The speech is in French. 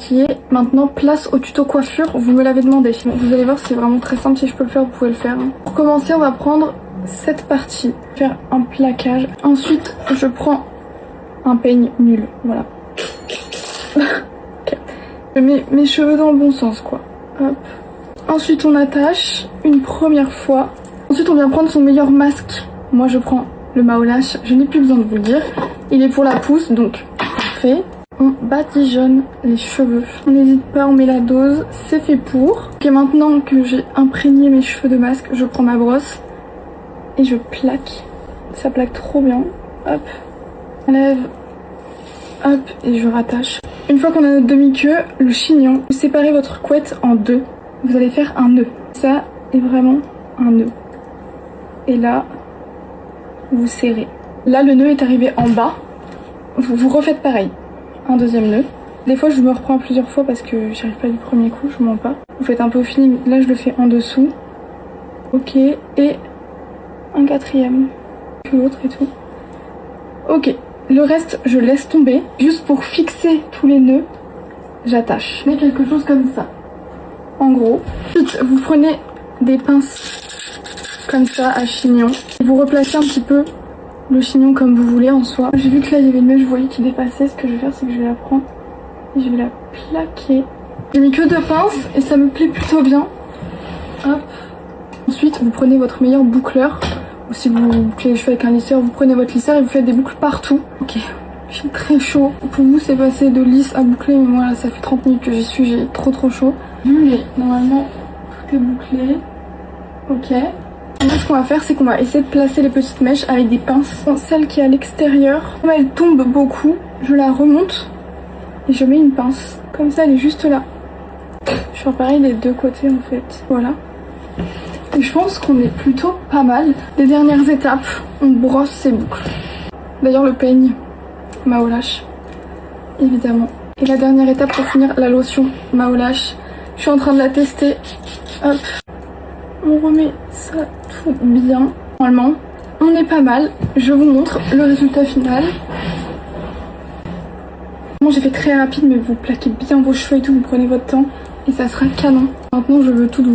maquillée. Maintenant, place au tuto coiffure. Vous me l'avez demandé. Vous allez voir, c'est vraiment très simple. Si je peux le faire, vous pouvez le faire. Pour commencer, on va prendre cette partie. Faire un plaquage. Ensuite, je prends un peigne nul. Voilà. Okay. Je mets mes cheveux dans le bon sens, quoi. Hop. Ensuite, on attache une première fois. Ensuite, on vient prendre son meilleur masque. Moi, je prends le Mao Lash. Je n'ai plus besoin de vous le dire. Il est pour la pousse, donc parfait. On badigeonne les cheveux. On n'hésite pas, on met la dose. C'est fait pour. Ok, maintenant que j'ai imprégné mes cheveux de masque, je prends ma brosse et je plaque. Ça plaque trop bien. Hop. Enlève. Hop. Et je rattache. Une fois qu'on a notre demi-queue, le chignon, vous séparez votre couette en deux. Vous allez faire un nœud. Ça est vraiment un nœud. Et là, vous serrez. Là, le nœud est arrivé en bas. Vous refaites pareil. Un deuxième nœud. Des fois, je me reprends plusieurs fois parce que j'y arrive pas du premier coup, je mens pas. Vous faites un peu au feeling. Là, je le fais en dessous. Ok. Et un quatrième. Que l'autre et tout. Ok. Le reste, je laisse tomber. Juste pour fixer tous les nœuds, j'attache. Je mets quelque chose comme ça. En gros. Ensuite, vous prenez des pinces comme ça à chignon. Vous replacez un petit peu le chignon comme vous voulez en soi. J'ai vu que là il y avait une mèche, je voyais qui dépassait. Ce que je vais faire, c'est que je vais la prendre et je vais la plaquer. J'ai mis que 2 pinces et ça me plaît plutôt bien. Hop. Ensuite, vous prenez votre meilleur boucleur. Ou si vous bouclez les cheveux avec un lisseur, vous prenez votre lisseur et vous faites des boucles partout. Ok, il fait très chaud. Pour vous, c'est passé de lisse à boucler, mais moi là, ça fait 30 minutes que j'y suis, j'ai trop chaud. Mais normalement, tout est bouclé. Ok. Et là, ce qu'on va faire, c'est qu'on va essayer de placer les petites mèches avec des pinces. Celle qui est à l'extérieur, comme elle tombe beaucoup, je la remonte et je mets une pince. Comme ça, elle est juste là. Je fais pareil des deux côtés en fait. Voilà. Et je pense qu'on est plutôt pas mal. Les dernières étapes, on brosse ses boucles. D'ailleurs, le peigne, Mao Lash, évidemment. Et la dernière étape pour finir, la lotion Mao Lash. Je suis en train de la tester. Hop. On remet ça tout bien. Normalement, on est pas mal. Je vous montre le résultat final. Bon, j'ai fait très rapide, mais vous plaquez bien vos cheveux et tout. Vous prenez votre temps et ça sera canon. Maintenant, je veux tout de vous.